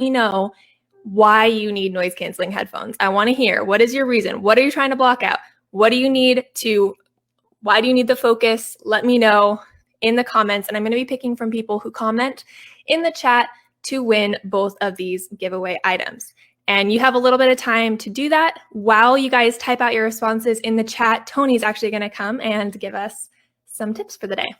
me know why you need noise canceling headphones. I want to hear, what is your reason? What are you trying to block out? Why do you need the focus? Let me know in the comments. And I'm going to be picking from people who comment in the chat to win both of these giveaway items. And you have a little bit of time to do that. While you guys type out your responses in the chat, Tony's actually going to come and give us some tips for the day.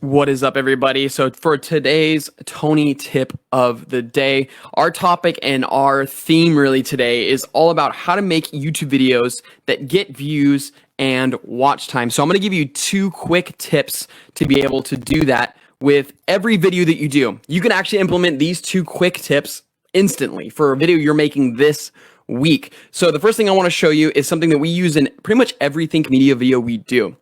What is up, everybody? So for today's Tony tip of the day, our topic and our theme really today is all about how to make YouTube videos that get views and watch time. So I'm going to give you 2 quick tips to be able to do that with every video that you do. You can actually implement these 2 quick tips instantly for a video you're making this week. So the first thing I want to show you is something that we use in pretty much every Think Media video we do.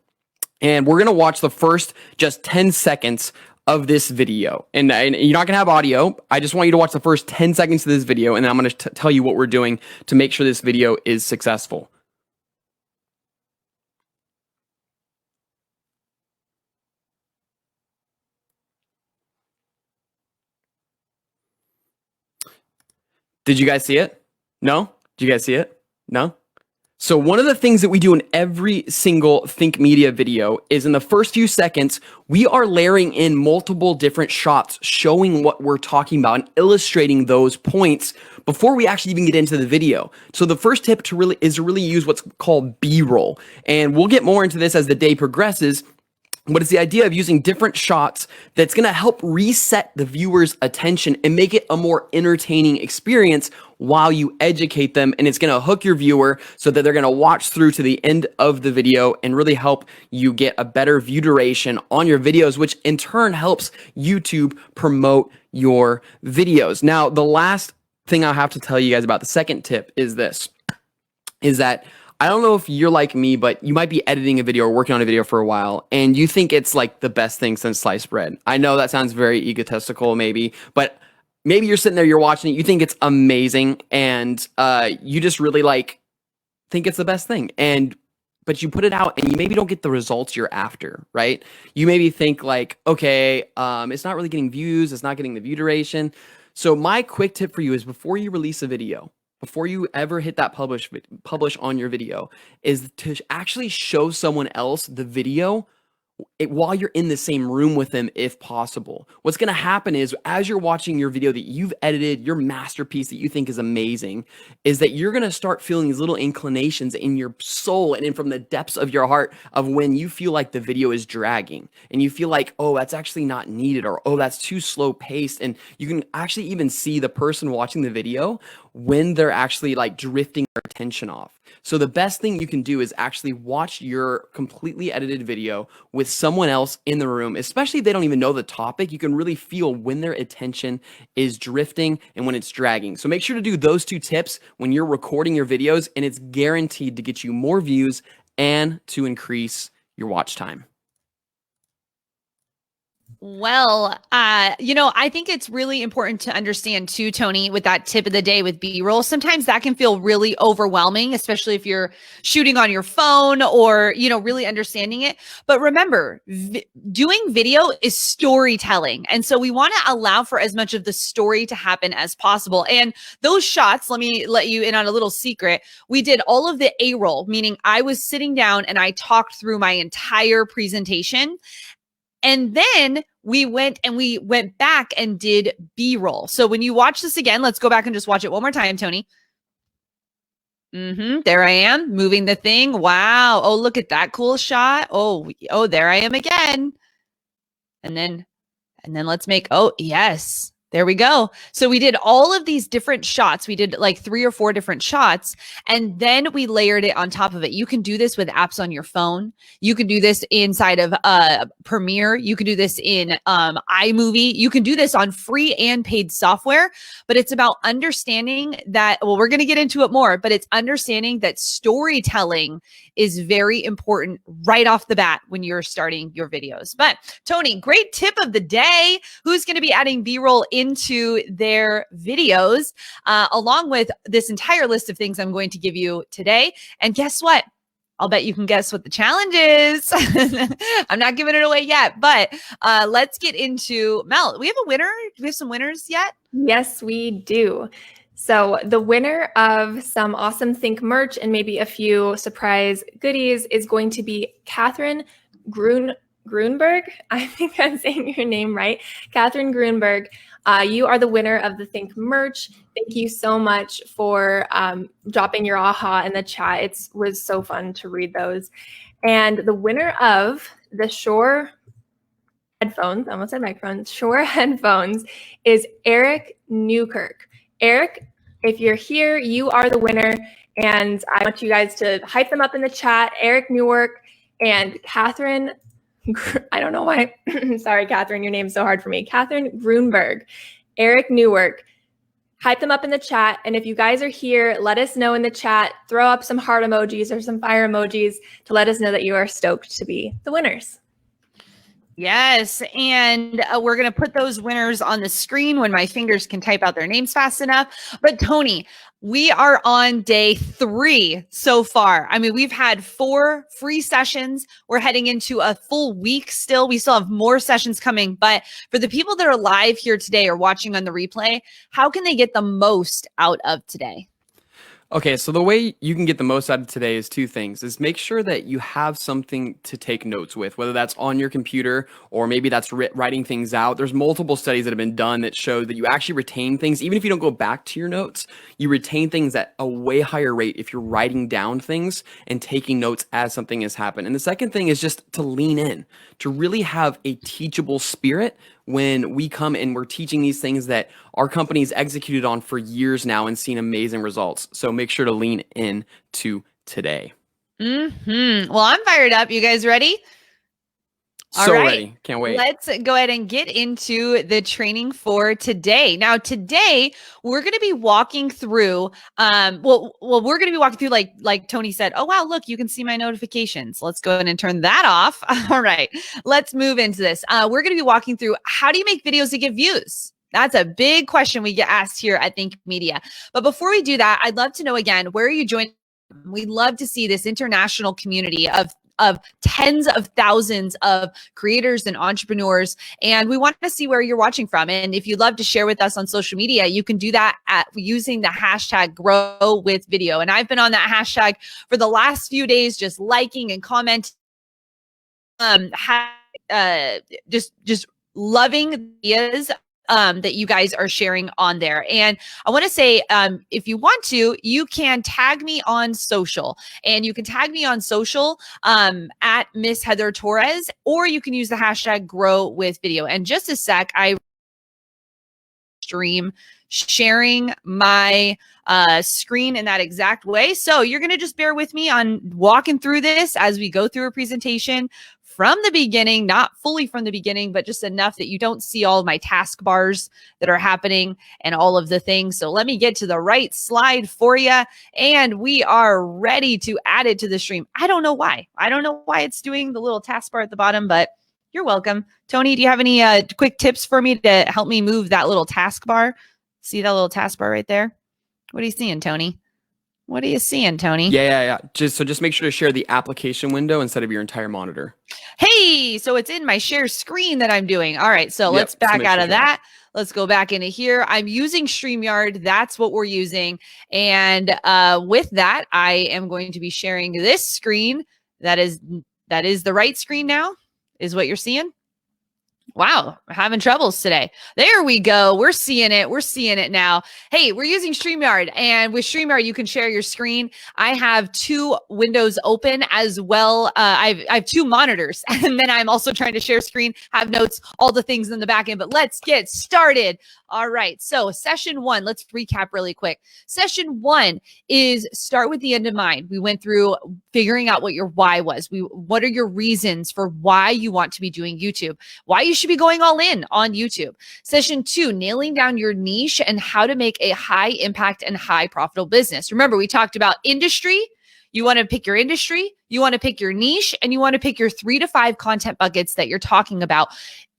And we're going to watch the first just 10 seconds of this video. And you're not going to have audio. I just want you to watch the first 10 seconds of this video, and then I'm going to tell you what we're doing to make sure this video is successful. Did you guys see it? No? Did you guys see it? No? So one of the things that we do in every single Think Media video is in the first few seconds, we are layering in multiple different shots showing what we're talking about and illustrating those points before we actually even get into the video. So the first tip is to really use what's called B-roll. And we'll get more into this as the day progresses. But it's the idea of using different shots that's going to help reset the viewer's attention and make it a more entertaining experience while you educate them. And it's going to hook your viewer so that they're going to watch through to the end of the video and really help you get a better view duration on your videos, which in turn helps YouTube promote your videos. Now, the last thing I have to tell you guys about the second tip is this, is that I don't know if you're like me, but you might be editing a video or working on a video for a while and you think it's like the best thing since sliced bread. I know that sounds very egotistical maybe, but maybe you're sitting there, you're watching it, you think it's amazing and you just really think it's the best thing. But you put it out and you maybe don't get the results you're after, right? You maybe think okay, it's not really getting views, it's not getting the view duration. So my quick tip for you is before you release a video, before you ever hit that publish on your video, is to actually show someone else the video while you're in the same room with them, if possible. What's going to happen is as you're watching your video that you've edited, your masterpiece that you think is amazing, is that you're going to start feeling these little inclinations in your soul and in from the depths of your heart of when you feel like the video is dragging and you feel like, oh, that's actually not needed, or oh, that's too slow paced. And you can actually even see the person watching the video when they're actually drifting their attention off. So the best thing you can do is actually watch your completely edited video with someone else in the room, especially if they don't even know the topic. You can really feel when their attention is drifting and when it's dragging. So make sure to do those 2 tips when you're recording your videos, and it's guaranteed to get you more views and to increase your watch time. Well, I think it's really important to understand too, Tony, with that tip of the day with B-roll. Sometimes that can feel really overwhelming, especially if you're shooting on your phone or, really understanding it. But remember, doing video is storytelling. And so we want to allow for as much of the story to happen as possible. And those shots, let me let you in on a little secret. We did all of the A-roll, meaning I was sitting down and I talked through my entire presentation. And then we went back and did B-roll. So when you watch this again, let's go back and just watch it one more time, Tony. There I am moving the thing. Wow. Oh, look at that cool shot. Oh, there I am again. And then let's make, oh, yes. There we go. So we did all of these different shots. We did 3 or 4 different shots, and then we layered it on top of it. You can do this with apps on your phone. You can do this inside of Premiere. You can do this in iMovie. You can do this on free and paid software, but it's about understanding that, well, we're going to get into it more, but it's understanding that storytelling is very important right off the bat when you're starting your videos. But Tony, great tip of the day. Who's going to be adding B-roll into their videos, along with this entire list of things I'm going to give you today. And guess what? I'll bet you can guess what the challenge is. I'm not giving it away yet, but let's get into Mel. We have a winner. Do we have some winners yet? Yes, we do. So the winner of some awesome Think merch and maybe a few surprise goodies is going to be Catherine Grunberg. I think I'm saying your name right. Catherine Grunberg. You are the winner of the Think merch. Thank you so much for dropping your aha in the chat. It was so fun to read those. And the winner of the Shure headphones, I almost said microphones, Shure headphones is Eric Newkirk. Eric, if you're here, you are the winner. And I want you guys to hype them up in the chat. Eric Newark and Catherine, I don't know why. Sorry, Catherine, your name's so hard for me. Catherine Grunberg, Eric Newark. Hype them up in the chat. And if you guys are here, let us know in the chat. Throw up some heart emojis or some fire emojis to let us know that you are stoked to be the winners. Yes, and we're going to put those winners on the screen when my fingers can type out their names fast enough. But Tony, we are on day 3 so far. I mean, we've had 4 free sessions. We're heading into a full week still. We still have more sessions coming. But for the people that are live here today or watching on the replay, how can they get the most out of today? Okay, so the way you can get the most out of today is 2 things. Is make sure that you have something to take notes with, whether that's on your computer or maybe that's writing things out. There's multiple studies that have been done that show that you actually retain things. Even if you don't go back to your notes, you retain things at a way higher rate if you're writing down things and taking notes as something has happened. And the second thing is just to lean in, to really have a teachable spirit when we come and we're teaching these things that our company's executed on for years now and seen amazing results. So make sure to lean in to today. Well, I'm fired up. You guys ready? So ready. Can't wait. Let's go ahead and get into the training for today. Now, today we're going to be walking through, we're going to be walking through like Tony said, oh, wow, look, you can see my notifications. Let's go ahead and turn that off. All right, let's move into this. We're going to be walking through how do you make videos that get views? That's a big question we get asked here at Think Media. But before we do that, I'd love to know again, where are you joining? We'd love to see this international community of tens of thousands of creators and entrepreneurs. And we want to see where you're watching from. And if you'd love to share with us on social media, you can do that using the hashtag #GrowWithVideo. And I've been on that hashtag for the last few days, just liking and commenting, just loving ideas that you guys are sharing on there. And I want to say, if you want to, you can tag me on social, and you can tag me on social at Miss Heather Torres, or you can use the hashtag #GrowWithVideo. And just a sec, I stream sharing my screen in that exact way. So you're going to just bear with me on walking through this as we go through a presentation from the beginning, not fully from the beginning, but just enough that you don't see all of my taskbars that are happening and all of the things. So let me get to the right slide for you, and we are ready to add it to the stream. I don't know why. I don't know why it's doing the little taskbar at the bottom, but you're welcome. Tony, do you have any quick tips for me to help me move that little taskbar? See that little taskbar right there? What are you seeing, Tony? What are you seeing, Tony? Yeah. Just make sure to share the application window instead of your entire monitor. Hey, so it's in my share screen that I'm doing. All right, so let's back out of that. Let's go back into here. I'm using StreamYard. That's what we're using. And with that, I am going to be sharing this screen. That is the right screen now, is what you're seeing. Wow, we're having troubles today. There we go. We're seeing it. We're seeing it now. Hey, we're using StreamYard, and with StreamYard, you can share your screen. I have 2 windows open as well. I have 2 monitors, and then I'm also trying to share screen, have notes, all the things in the back end. But let's get started. All right. So session 1, let's recap really quick. Session 1 is start with the end in mind. We went through figuring out what your why was. What are your reasons for why you want to be doing YouTube? Why you should be going all in on YouTube. Session 2, nailing down your niche and how to make a high impact and high profitable business. Remember, we talked about industry. You want to pick your industry, you want to pick your niche, and you want to pick your 3 to 5 content buckets that you're talking about.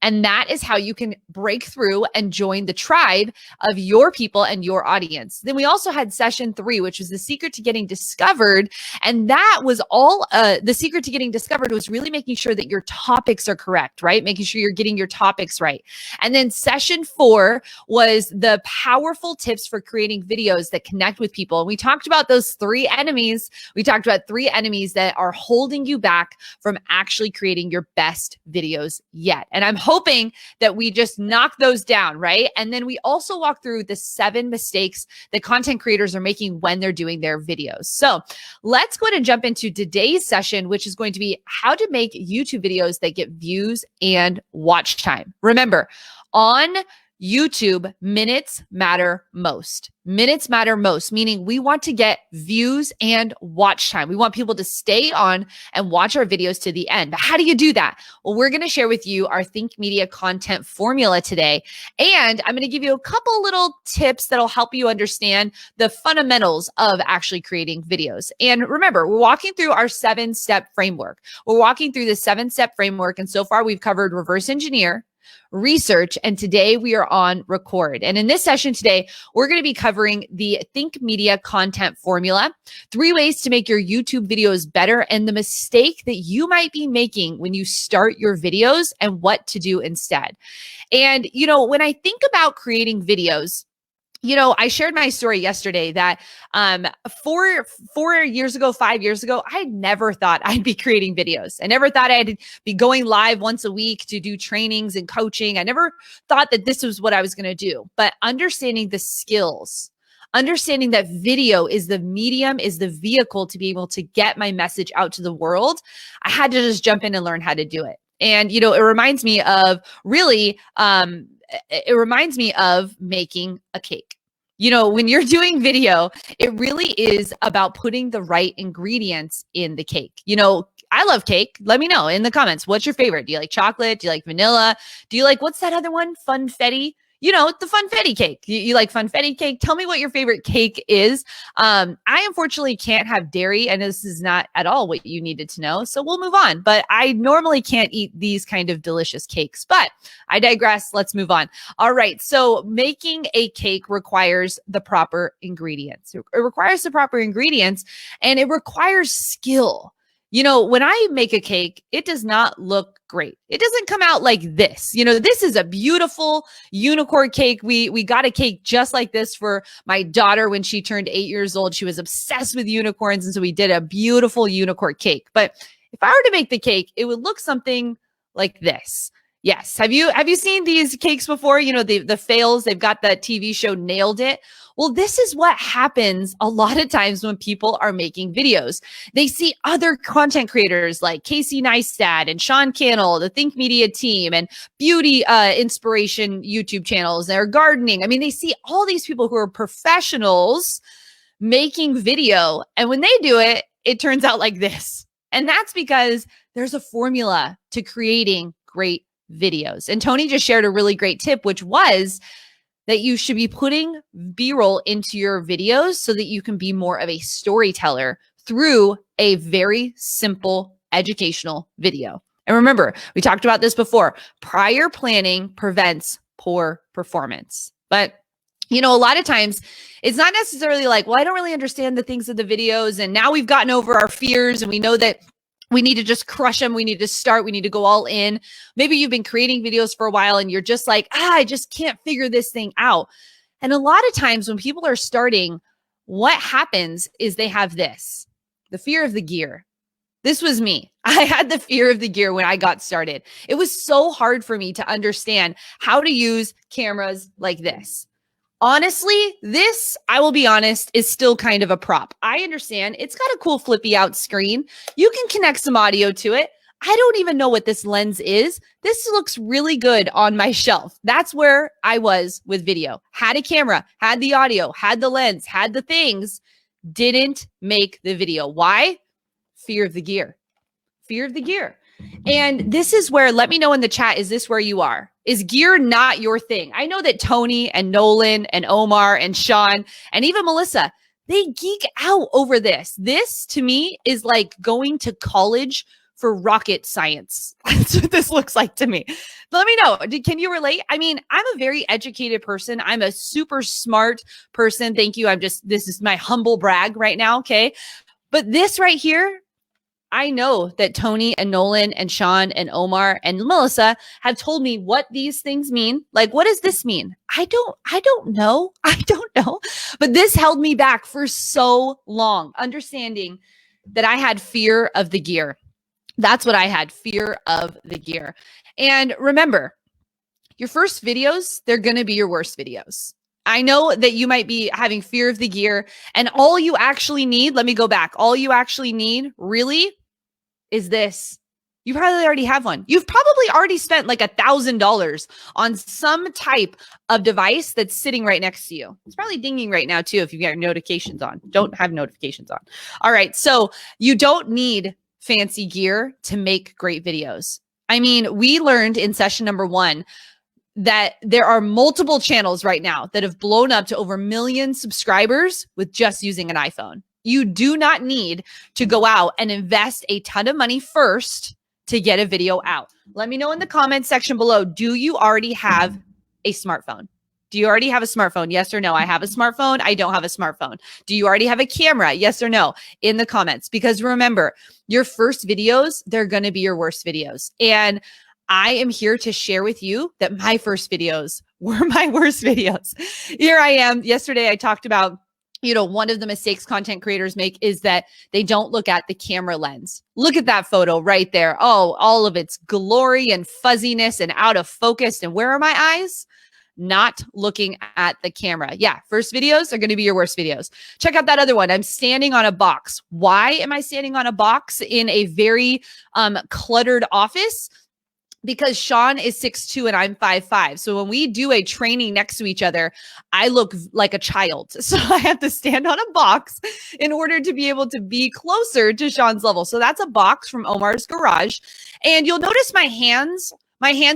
And that is how you can break through and join the tribe of your people and your audience. Then we also had session 3, which was the secret to getting discovered. And that was all, the secret to getting discovered was really making sure that your topics are correct, right? Making sure you're getting your topics right. And then session 4 was the powerful tips for creating videos that connect with people. And we talked about those 3 enemies. We talked about 3 enemies that are holding you back from actually creating your best videos yet. And I'm hoping that we just knock those down, right? And then we also walk through the 7 mistakes that content creators are making when they're doing their videos. So let's go ahead and jump into today's session, which is going to be how to make YouTube videos that get views and watch time. Remember, on YouTube, minutes matter most. Minutes matter most, meaning we want to get views and watch time. We want people to stay on and watch our videos to the end. But how do you do that? Well, we're going to share with you our Think Media content formula today. And I'm going to give you a couple little tips that'll help you understand the fundamentals of actually creating videos. And remember, we're walking through our 7-step framework. We're walking through the 7-step framework. And so far we've covered reverse engineer, research, and today we are on record. And in this session today, we're going to be covering the Think Media content formula, 3 ways to make your YouTube videos better, and the mistake that you might be making when you start your videos and what to do instead. And, you know, when I think about creating videos, you know, I shared my story yesterday that 4 years ago, 5 years ago, I never thought I'd be creating videos. I never thought I'd be going live once a week to do trainings and coaching. I never thought that this was what I was going to do. But understanding the skills, understanding that video is the medium, is the vehicle to be able to get my message out to the world, I had to just jump in and learn how to do it. And, you know, it reminds me of really, it reminds me of making a cake. You know, when you're doing video, it really is about putting the right ingredients in the cake. You know, I love cake. Let me know in the comments. What's your favorite? Do you like chocolate? Do you like vanilla? Do you like, what's that other one? Funfetti? You know, the funfetti cake. You like funfetti cake? Tell me what your favorite cake is. I unfortunately can't have dairy, and this is not at all what you needed to know. So we'll move on. But I normally can't eat these kind of delicious cakes, but I digress. Let's move on. All right. So making a cake requires the proper ingredients. It requires the proper ingredients, and it requires skill. You know, when I make a cake, it does not look great. It doesn't come out like this. You know, this is a beautiful unicorn cake. We got a cake just like this for my daughter when she turned 8 years old. She was obsessed with unicorns. And so we did a beautiful unicorn cake. But if I were to make the cake, it would look something like this. Yes. Have you seen these cakes before? You know, the fails, they've got that TV show Nailed It. Well, this is what happens a lot of times when people are making videos. They see other content creators like Casey Neistat and Sean Cannell, the Think Media team, and beauty inspiration YouTube channels. They're gardening. I mean, they see all these people who are professionals making video. And when they do it, it turns out like this. And that's because there's a formula to creating great videos. And Tony just shared a really great tip, which was that you should be putting B-roll into your videos so that you can be more of a storyteller through a very simple educational video. And remember, we talked about this before. Prior planning prevents poor performance. But you know, a lot of times it's not necessarily like, well, I don't really understand the things of the videos. And now we've gotten over our fears and we know that we need to just crush them. We need to start. We need to go all in. Maybe you've been creating videos for a while and you're just like, I just can't figure this thing out. And a lot of times when people are starting, what happens is they have this, the fear of the gear. This was me. I had the fear of the gear when I got started. It was so hard for me to understand how to use cameras like this. Honestly, this, I will be honest, is still kind of a prop. I understand it's got a cool flippy out screen. You can connect some audio to it. I don't even know what this lens is. This looks really good on my shelf. That's where I was with video. Had a camera, had the audio, had the lens, had the things, didn't make the video. Why? Fear of the gear. Fear of the gear. And this is where, let me know in the chat, is this where you are? Is gear not your thing? I know that Tony and Nolan and Omar and Sean and even Melissa, they geek out over this. This to me is like going to college for rocket science. That's what this looks like to me. Let me know. Can you relate? I mean, I'm a very educated person. I'm a super smart person. Thank you. This is my humble brag right now. Okay. But this right here, I know that Tony and Nolan and Sean and Omar and Melissa have told me what these things mean. Like, what does this mean? I don't know. I don't know. But this held me back for so long, understanding that I had fear of the gear. That's what I had, fear of the gear. And remember, your first videos, they're going to be your worst videos. I know that you might be having fear of the gear, and all you actually need, let me go back. All you actually need really is this. You probably already have one. You've probably already spent like $1,000 on some type of device that's sitting right next to you. It's probably dinging right now too if you've got notifications on. Don't have notifications on. All right. So you don't need fancy gear to make great videos. I mean, we learned in session number 1 that there are multiple channels right now that have blown up to over 1 million subscribers with just using an iPhone. You do not need to go out and invest a ton of money first to get a video out. Let me know in the comments section below. Do you already have a smartphone? Do you already have a smartphone? Yes or no? I have a smartphone. I don't have a smartphone. Do you already have a camera? Yes or no? In the comments. Because remember, your first videos, they're going to be your worst videos. And I am here to share with you that my first videos were my worst videos. Here I am. Yesterday, I talked about, one of the mistakes content creators make is that they don't look at the camera lens. Look at that photo right there. Oh, all of its glory and fuzziness and out of focus. And where are my eyes? Not looking at the camera. Yeah, first videos are going to be your worst videos. Check out that other one. I'm standing on a box. Why am I standing on a box in a very cluttered office? Because Sean is 6'2" and I'm 5'5". So when we do a training next to each other, I look like a child. So I have to stand on a box in order to be able to be closer to Sean's level. So that's a box from Omar's garage. And you'll notice my hands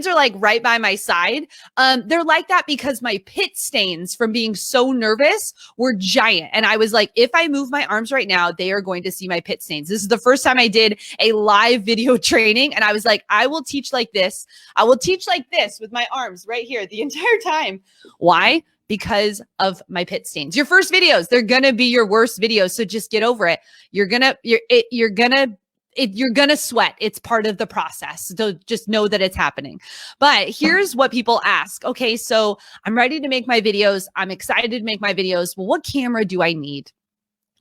are like right by my side. They're like that because my pit stains from being so nervous were giant. And I was like, if I move my arms right now, they are going to see my pit stains. This is the first time I did a live video training. And I was like, I will teach like this. I will teach like this with my arms right here the entire time. Why? Because of my pit stains. Your first videos, they're going to be your worst videos. So just get over it. You're going to sweat. It's part of the process. So just know that it's happening. But here's what people ask. Okay, so I'm ready to make my videos. I'm excited to make my videos. Well, what camera do I need?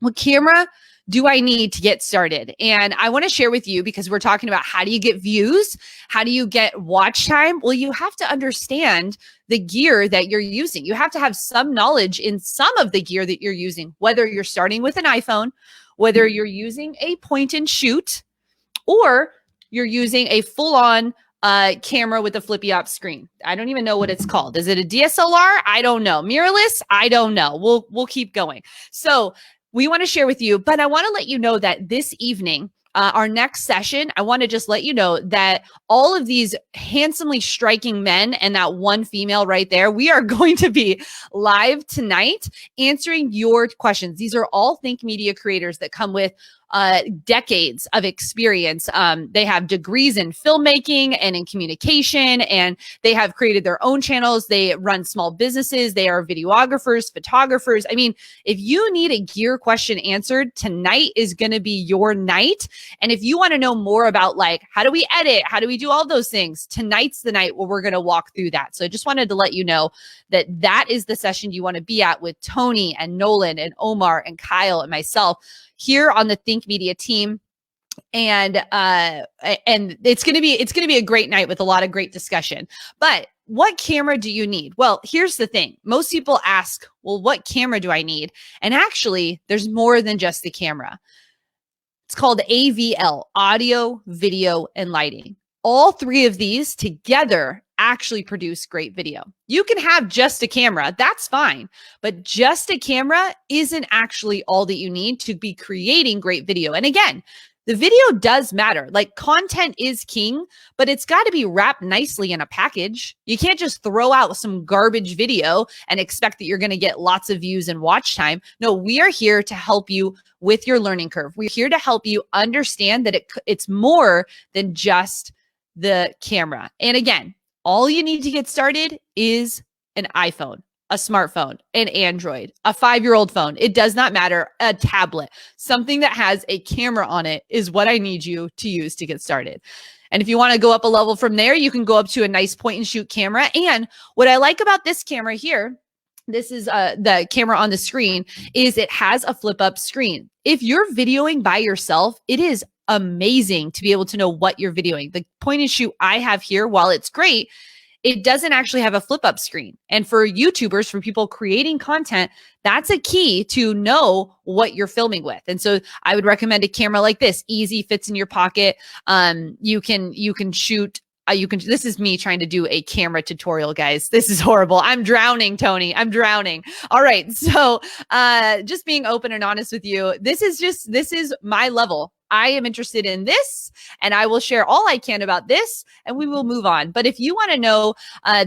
What camera do I need to get started? And I want to share with you, because we're talking about how do you get views? How do you get watch time? Well, you have to understand the gear that you're using. You have to have some knowledge in some of the gear that you're using, whether you're starting with an iPhone, whether you're using a point and shoot, or you're using a full-on camera with a flippy-op screen. I don't even know what it's called. Is it a DSLR? I don't know. Mirrorless? I don't know. We'll keep going. So we want to share with you, but I want to let you know that this evening, our next session, I want to just let you know that all of these handsomely striking men and that one female right there, we are going to be live tonight answering your questions. These are all Think Media creators that come with decades of experience. They have degrees in filmmaking and in communication, and they have created their own channels. They run small businesses. They are videographers, photographers. I mean, if you need a gear question answered, tonight is going to be your night. And if you want to know more about like, how do we edit? How do we do all those things? Tonight's the night where we're going to walk through that. So I just wanted to let you know that that is the session you want to be at with Tony and Nolan and Omar and Kyle and myself here on the Think Media team. And it's going to be a great night with a lot of great discussion. But what camera do you need? Well, here's the thing. Most people ask, well, what camera do I need? And actually, there's more than just the camera. It's called AVL, audio, video, and lighting. All three of these together actually produce great video. You can have just a camera, that's fine, but just a camera isn't actually all that you need to be creating great video. And again, The video does matter. Like content is king, but it's got to be wrapped nicely in a package. You can't just throw out some garbage video and expect that you're going to get lots of views and watch time. No, we are here to help you with your learning curve. We're here to help you understand that it's more than just the camera. And again, all you need to get started is an iPhone, a smartphone, an Android, a 5-year-old phone. It does not matter. A tablet, something that has a camera on it is what I need you to use to get started. And if you want to go up a level from there, you can go up to a nice point and shoot camera. And what I like about this camera here, this is the camera on the screen, is it has a flip up screen. If you're videoing by yourself, it is amazing to be able to know what you're videoing. The point and shoot I have here, while it's great, it doesn't actually have a flip up screen. And for YouTubers, for people creating content, that's a key to know what you're filming with. And so I would recommend a camera like this. Easy, fits in your pocket. You can shoot. This is me trying to do a camera tutorial, guys. This is horrible. I'm drowning, Tony. I'm drowning. All right. So just being open and honest with you, this is my level. I am interested in this, and I will share all I can about this, and we will move on. But if you want to know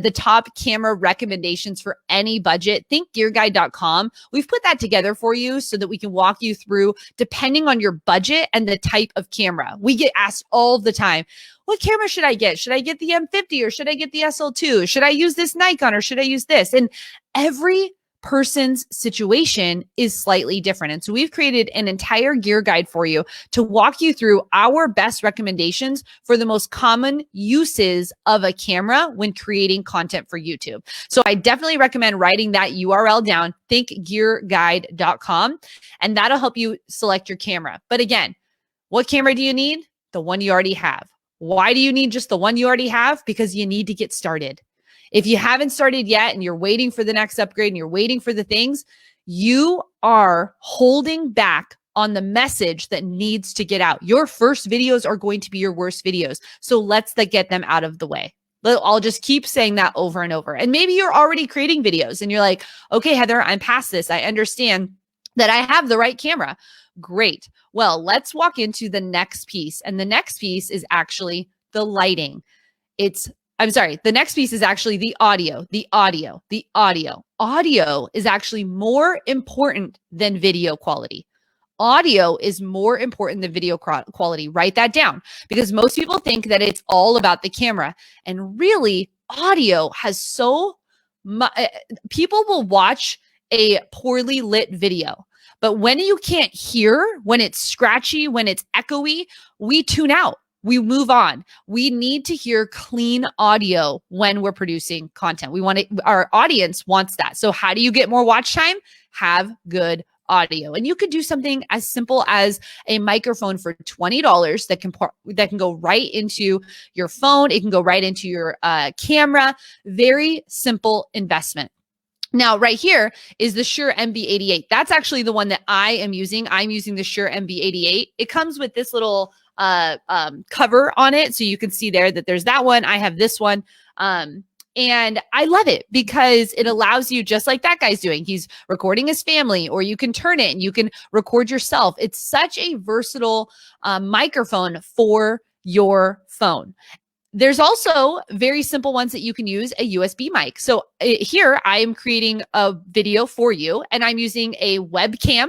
the top camera recommendations for any budget, think gearguide.com. We've put that together for you so that we can walk you through, depending on your budget and the type of camera. We get asked all the time, what camera should I get? Should I get the M50 or should I get the SL2? Should I use this Nikon or should I use this? And every person's situation is slightly different. And so we've created an entire gear guide for you to walk you through our best recommendations for the most common uses of a camera when creating content for YouTube. So I definitely recommend writing that URL down, thinkgearguide.com, and that'll help you select your camera. But again, what camera do you need? The one you already have. Why do you need just the one you already have? Because you need to get started. If you haven't started yet and you're waiting for the next upgrade and you're waiting for the things, you are holding back on the message that needs to get out. Your first videos are going to be your worst videos. So let's get them out of the way. I'll just keep saying that over and over. And maybe you're already creating videos and you're like, okay, Heather, I'm past this. I understand that I have the right camera. Great. Well, let's walk into the next piece. And the next piece is actually the lighting. The next piece is actually the audio. Audio is actually more important than video quality. Audio is more important than video quality. Write that down, because most people think that it's all about the camera. And really, audio has so much. People will watch a poorly lit video, but when you can't hear, when it's scratchy, when it's echoey, we tune out. We move on. We need to hear clean audio when we're producing content. Our audience wants that. So how do you get more watch time? Have good audio. And you could do something as simple as a microphone for $20 that can go right into your phone. It can go right into your camera. Very simple investment. Now, right here is the Shure MB88. That's actually the one that I am using. I'm using the Shure MB88. It comes with this little cover on it. So you can see there that there's that one. I have this one. And I love it because it allows you, just like that guy's doing, he's recording his family, or you can turn it and you can record yourself. It's such a versatile microphone for your phone. There's also very simple ones that you can use, a USB mic. So here I am creating a video for you, and I'm using a webcam,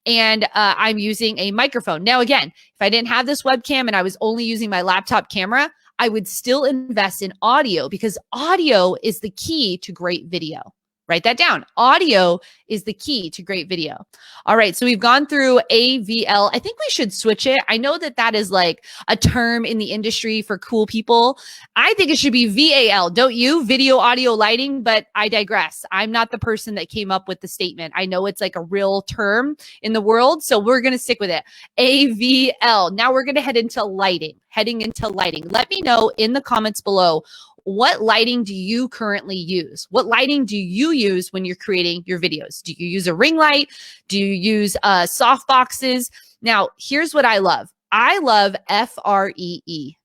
and I'm using a microphone. Now, again, if I didn't have this webcam and I was only using my laptop camera, I would still invest in audio, because audio is the key to great video. Write that down. Audio is the key to great video. All right. So we've gone through AVL. I think we should switch it. I know that that is like a term in the industry for cool people. I think it should be VAL. Don't you? Video, audio, lighting. But I digress. I'm not the person that came up with the statement. I know it's like a real term in the world, so we're going to stick with it. AVL. Now we're going to head into lighting. Heading into lighting. Let me know in the comments below, what lighting do you currently use? What lighting do you use when you're creating your videos? Do you use a ring light? Do you use soft boxes? Now, here's what I love. I love FREE.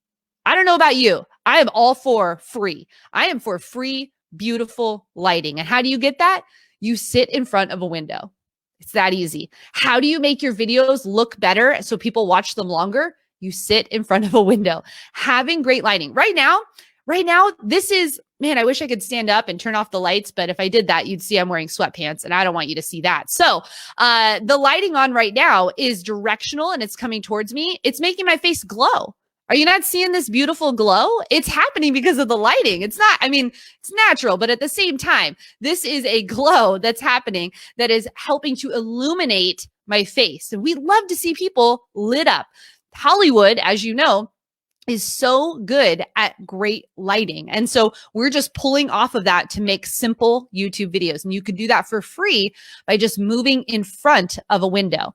I don't know about you. I am all for free. I am for free, beautiful lighting. And how do you get that? You sit in front of a window. It's that easy. How do you make your videos look better so people watch them longer? You sit in front of a window. Having great lighting. Right now, this is, man, I wish I could stand up and turn off the lights, but if I did that, you'd see I'm wearing sweatpants and I don't want you to see that. So the lighting on right now is directional and it's coming towards me. It's making my face glow. Are you not seeing this beautiful glow? It's happening because of the lighting. It's not, I mean, it's natural, but at the same time, this is a glow that's happening that is helping to illuminate my face. And we love to see people lit up. Hollywood, as you know, is so good at great lighting. And so we're just pulling off of that to make simple YouTube videos. And you can do that for free by just moving in front of a window.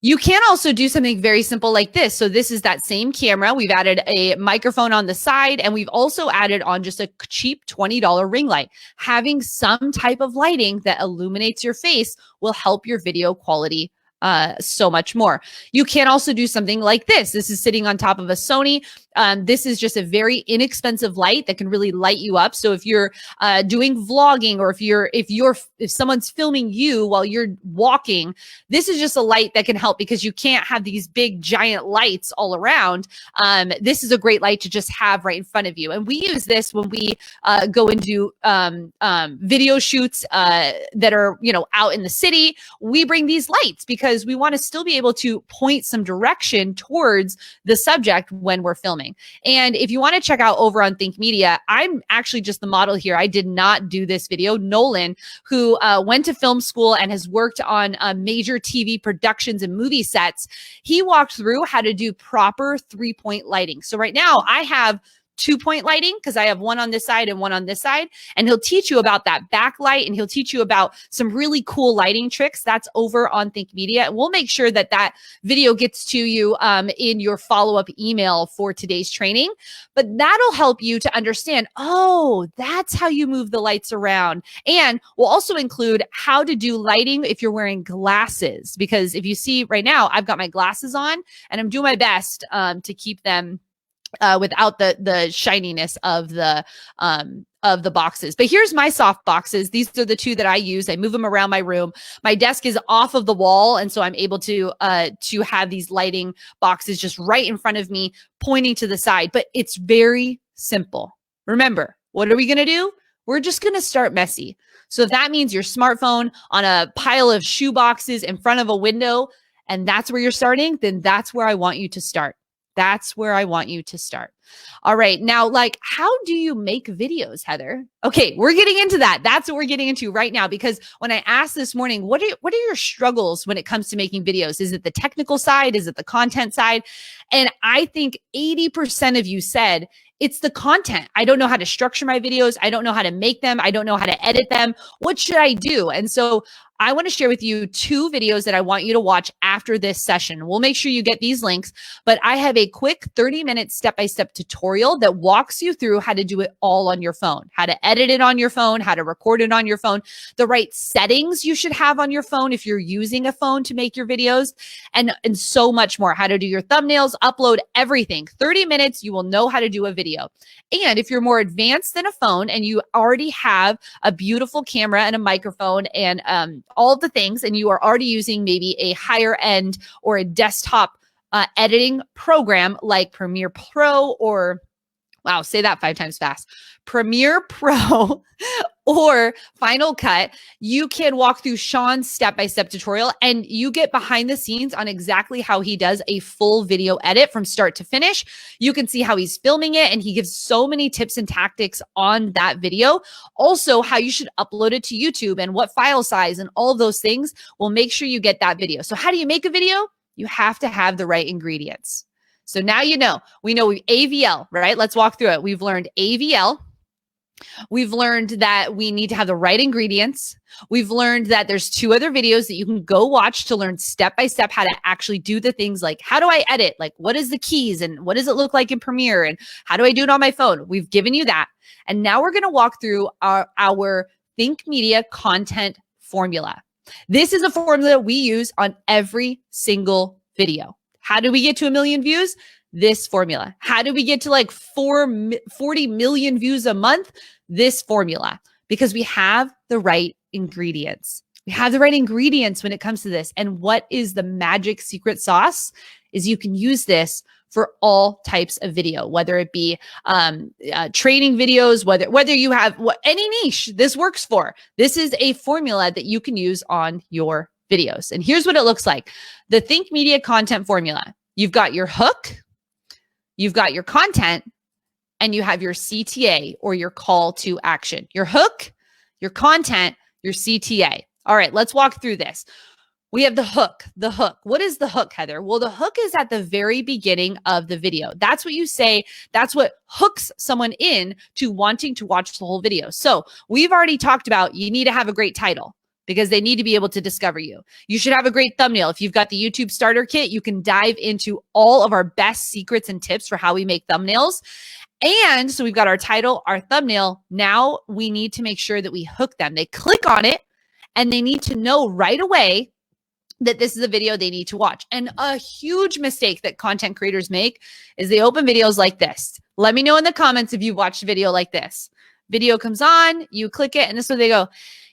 You can also do something very simple like this. So this is that same camera. We've added a microphone on the side, and we've also added on just a cheap $20 ring light. Having some type of lighting that illuminates your face will help your video quality so much more. You can also do something like this. This is sitting on top of a Sony. This is just a very inexpensive light that can really light you up. So if you're doing vlogging, or if someone's filming you while you're walking, this is just a light that can help because you can't have these big giant lights all around. This is a great light to just have right in front of you. And we use this when we go and do video shoots that are, out in the city. We bring these lights because we want to still be able to point some direction towards the subject when we're filming. And if you want to check out over on Think Media, I'm actually just the model here. I did not do this video. Nolan, who went to film school and has worked on major TV productions and movie sets, he walked through how to do proper 3-point lighting. So right now I have 2-point lighting because I have one on this side and one on this side. And he'll teach you about that backlight, and he'll teach you about some really cool lighting tricks. That's over on Think Media. And we'll make sure that that video gets to you in your follow-up email for today's training. But that'll help you to understand, oh, that's how you move the lights around. And we'll also include how to do lighting if you're wearing glasses. Because if you see right now, I've got my glasses on and I'm doing my best to keep them without the shininess of the boxes. But here's my soft boxes. These are the two that I use. I move them around my room. My desk is off of the wall, and so I'm able to have these lighting boxes just right in front of me, pointing to the side. But it's very simple. Remember, what are we going to do? We're just going to start messy. So if that means your smartphone on a pile of shoe boxes in front of a window, and that's where you're starting, then that's where I want you to start. That's where I want you to start. All right. Now, how do you make videos, Heather? Okay, we're getting into that. That's what we're getting into right now, because when I asked this morning, what are your struggles when it comes to making videos? Is it the technical side? Is it the content side? And I think 80% of you said, it's the content. I don't know how to structure my videos. I don't know how to make them. I don't know how to edit them. What should I do? And so I want to share with you 2 videos that I want you to watch after this session. We'll make sure you get these links, but I have a quick 30-minute step-by-step tutorial that walks you through how to do it all on your phone, how to edit it on your phone, how to record it on your phone, the right settings you should have on your phone if you're using a phone to make your videos, and so much more, how to do your thumbnails, upload everything. 30 minutes, you will know how to do a video. And if you're more advanced than a phone and you already have a beautiful camera and a microphone and all of the things, and you are already using maybe a higher end or a desktop editing program like Premiere Pro, or wow, say that 5 times fast, Premiere Pro or Final Cut, you can walk through Sean's step-by-step tutorial and you get behind the scenes on exactly how he does a full video edit from start to finish. You can see how he's filming it, and he gives so many tips and tactics on that video. Also, how you should upload it to YouTube and what file size and all of those things will make sure you get that video. So how do you make a video? You have to have the right ingredients. So now we know AVL, right? Let's walk through it. We've learned AVL. We've learned that we need to have the right ingredients. We've learned that there's 2 other videos that you can go watch to learn step-by-step how to actually do the things like, how do I edit? Like, what is the keys and what does it look like in Premiere? And how do I do it on my phone? We've given you that. And now we're going to walk through our Think Media content formula. This is a formula we use on every single video. How do we get to 1 million views? This formula. How do we get to 40 million views a month? This formula, because we have the right ingredients. We have the right ingredients when it comes to this. And what is the magic secret sauce is you can use this for all types of video, whether it be training videos, whether you have any niche this works for. This is a formula that you can use on your videos. And here's what it looks like. The Think Media content formula. You've got your hook, you've got your content, and you have your CTA or your call to action. Your hook, your content, your CTA. All right, let's walk through this. We have the hook. The hook. What is the hook, Heather? Well, the hook is at the very beginning of the video. That's what you say. That's what hooks someone in to wanting to watch the whole video. So we've already talked about you need to have a great title because they need to be able to discover you. You should have a great thumbnail. If you've got the YouTube starter kit, you can dive into all of our best secrets and tips for how we make thumbnails. And so we've got our title, our thumbnail. Now we need to make sure that we hook them. They click on it and they need to know right away that this is a video they need to watch. And a huge mistake that content creators make is they open videos like this. Let me know in the comments if you've watched a video like this. Video comes on, you click it, and this is what they go,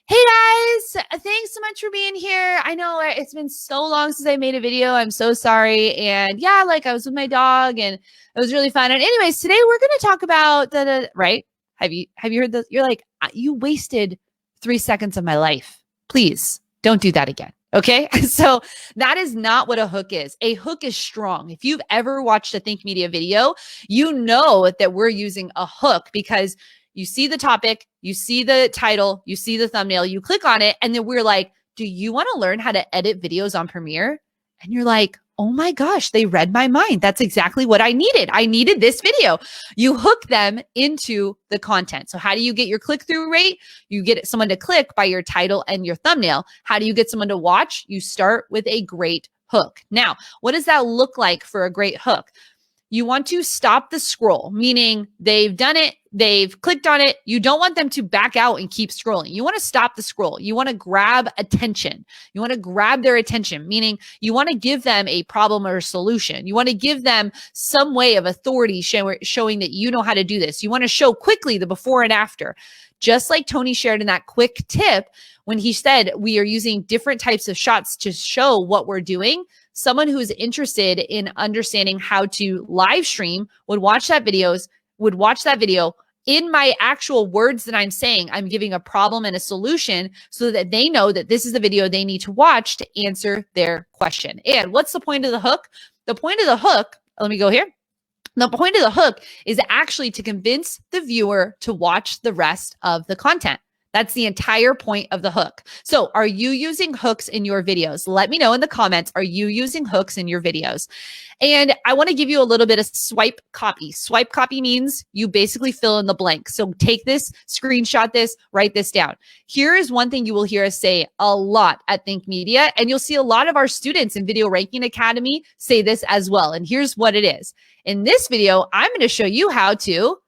hey guys, thanks so much for being here. I know it's been so long since I made a video. I'm so sorry. And yeah, like I was with my dog and it was really fun. And anyways, today we're going to talk about right? Have you heard this? You're like, you wasted 3 seconds of my life. Please don't do that again. Okay. So that is not what a hook is. A hook is strong. If you've ever watched a Think Media video, you know that we're using a hook because you see the topic, you see the title, you see the thumbnail, you click on it, and then we're like, do you want to learn how to edit videos on Premiere? And you're like, oh my gosh, they read my mind. That's exactly what I needed. I needed this video. You hook them into the content. So how do you get your click-through rate? You get someone to click by your title and your thumbnail. How do you get someone to watch? You start with a great hook. Now, what does that look like for a great hook? You want to stop the scroll, meaning they've done it, they've clicked on it. You don't want them to back out and keep scrolling. You want to stop the scroll. You want to grab attention. You want to grab their attention, meaning you want to give them a problem or a solution. You want to give them some way of authority showing that you know how to do this. You want to show quickly the before and after. Just like Tony shared in that quick tip when he said we are using different types of shots to show what we're doing. Someone who's interested in understanding how to live stream would watch that video in my actual words that I'm saying. I'm giving a problem and a solution so that they know that this is the video they need to watch to answer their question. And what's the point of the hook? The point of the hook, let me go here. The point of the hook is actually to convince the viewer to watch the rest of the content. That's the entire point of the hook. So are you using hooks in your videos? Let me know in the comments. Are you using hooks in your videos? And I want to give you a little bit of swipe copy. Swipe copy means you basically fill in the blank. So take this, screenshot this, write this down. Here is one thing you will hear us say a lot at Think Media, and you'll see a lot of our students in Video Ranking Academy say this as well. And here's what it is. In this video, I'm going to show you how to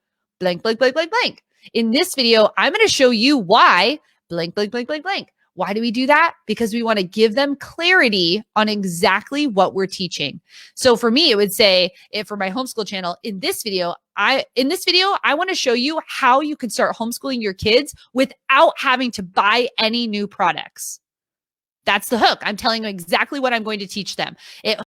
blank, blank, blank, blank, blank. In this video, I'm going to show you why blank, blank, blank, blank, blank. Why do we do that? Because we want to give them clarity on exactly what we're teaching. So for me, it would say, for my homeschool channel, in this video, I want to show you how you can start homeschooling your kids without having to buy any new products. That's the hook. I'm telling you exactly what I'm going to teach them. It